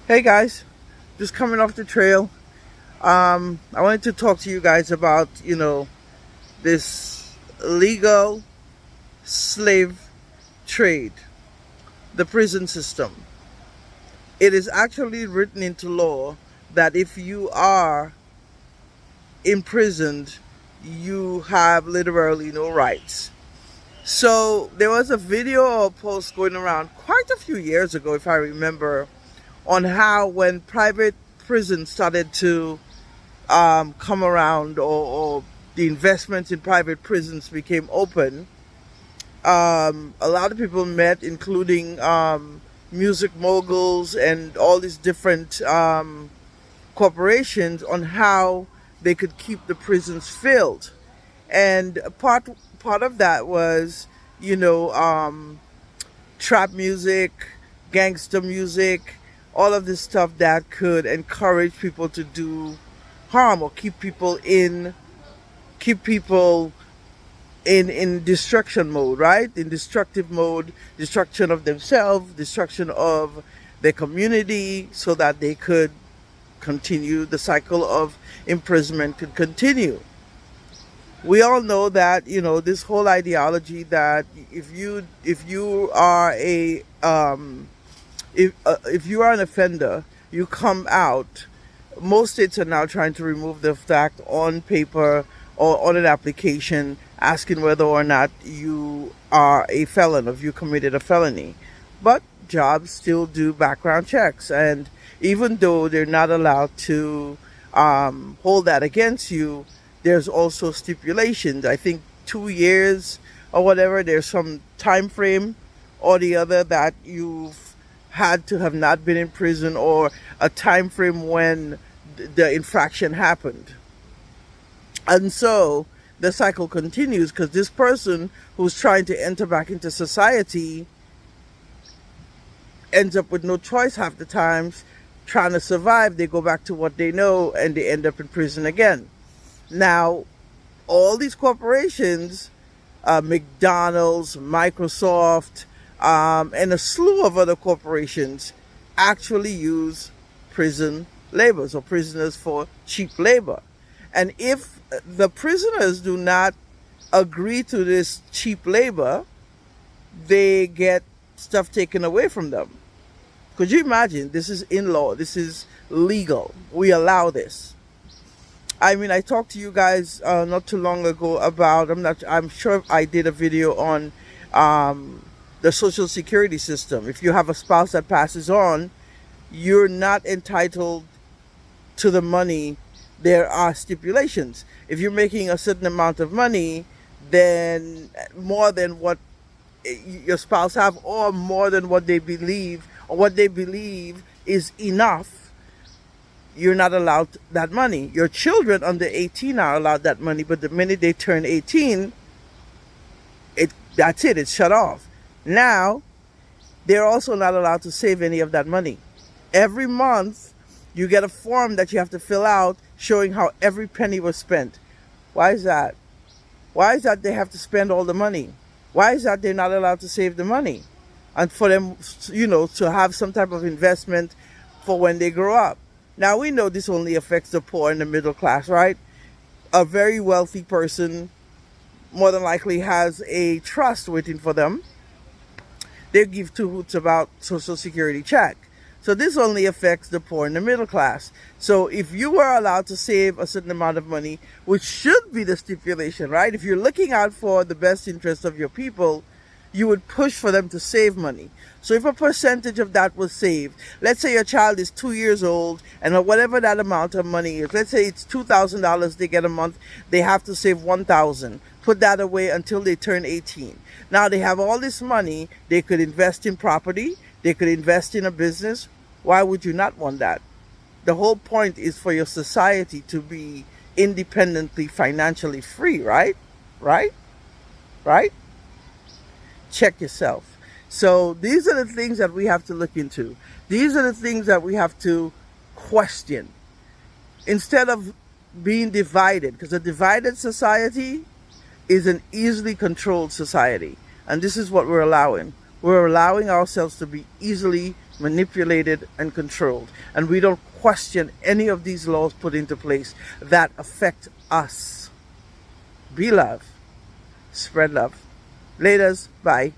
Hey guys, just coming off the trail. I wanted to talk to you guys about, this legal slave trade, the prison system. It is actually written into law that if you are imprisoned, you have literally no rights. So there was a video or post going around quite a few years ago, if I remember, on how when private prisons started to come around, or the investment in private prisons became open, a lot of people met, including music moguls and all these different corporations, on how they could keep the prisons filled. And part of that was, you know, um, trap music, gangster music, all of this stuff that could encourage people to do harm or keep people in destruction mode, right? In destructive mode, destruction of themselves, destruction of their community, so that they could continue the cycle of imprisonment could continue. We all know that, this whole ideology that if you are a if you are an offender, you come out. Most states are now trying to remove the fact on paper or on an application asking whether or not you are a felon, or if you committed a felony. But jobs still do background checks, and even though they're not allowed to hold that against you, there's also stipulations. I think 2 years or whatever. There's some time frame or the other that you've had to have not been in prison, or a time frame when the infraction happened. And so the cycle continues, because this person who's trying to enter back into society ends up with no choice half the times. Trying to survive, they go back to what they know and they end up in prison again. Now, all these corporations, McDonald's, Microsoft, and a slew of other corporations, actually use prison laborers or prisoners for cheap labor. And if the prisoners do not agree to this cheap labor, they get stuff taken away from them. Could you imagine? This is in law. This is legal. We allow this. I mean, I talked to you guys not too long ago about. I'm sure I did a video on the Social Security system. If you have a spouse that passes on, you're not entitled to the money. There are stipulations. If you're making a certain amount of money, then more than what your spouse have, or more than what they believe, or what they believe is enough, you're not allowed that money. Your children under 18 are allowed that money, but the minute they turn 18, that's it. It's shut off. Now, they're also not allowed to save any of that money. Every month, you get a form that you have to fill out showing how every penny was spent. Why is that? Why is that they have to spend all the money? Why is that they're not allowed to save the money? And for them, to have some type of investment for when they grow up. Now, we know this only affects the poor and the middle class, right? A very wealthy person more than likely has a trust waiting for them. They give two hoots about Social Security check. So this only affects the poor and the middle class. So if you were allowed to save a certain amount of money, which should be the stipulation, right? If you're looking out for the best interest of your people, you would push for them to save money. So if a percentage of that was saved, let's say your child is 2 years old, and whatever that amount of money is, let's say it's $2,000 they get a month, they have to save $1,000. Put that away until they turn 18. Now they have all this money. They could invest in property. They could invest in a business. Why would you not want that? The whole point is for your society to be independently financially free, right? Right? Right? Check yourself. So these are the things that we have to look into. These are the things that we have to question. Instead of being divided, because a divided society is an easily controlled society. And this is what we're allowing. We're allowing ourselves to be easily manipulated, and controlled. And we don't question any of these laws put into place that affect us. Be love. Spread love. Laters. Bye.